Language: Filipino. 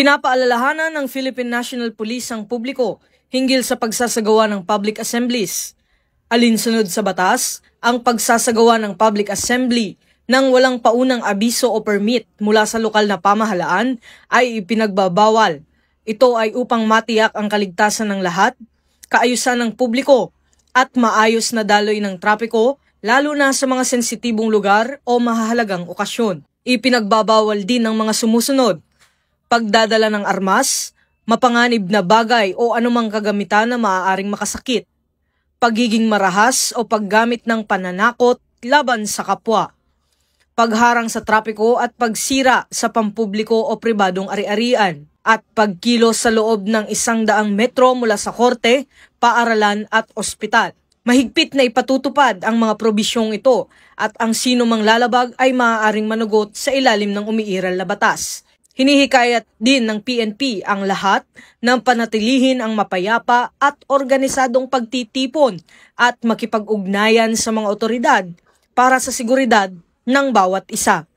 Pinapaalalahanan ng Philippine National Police ang publiko hinggil sa pagsasagawa ng public assemblies. Alinsunod sa batas, ang pagsasagawa ng public assembly nang walang paunang abiso o permit mula sa lokal na pamahalaan ay ipinagbabawal. Ito ay upang matiyak ang kaligtasan ng lahat, kaayusan ng publiko at maayos na daloy ng trapiko lalo na sa mga sensitibong lugar o mahahalagang okasyon. Ipinagbabawal din ng mga sumusunod: pagdadala ng armas, mapanganib na bagay o anumang kagamitan na maaaring makasakit, pagiging marahas o paggamit ng pananakot laban sa kapwa, pagharang sa trapiko at pagsira sa pampubliko o pribadong ari-arian, at pagkilos sa loob ng 100 metro mula sa korte, paaralan at ospital. Mahigpit na ipatutupad ang mga probisyong ito at ang sino mang lalabag ay maaaring manugot sa ilalim ng umiiral na batas. Hinihikayat din ng PNP ang lahat na panatilihin ang mapayapa at organisadong pagtitipon at makipag-ugnayan sa mga otoridad para sa seguridad ng bawat isa.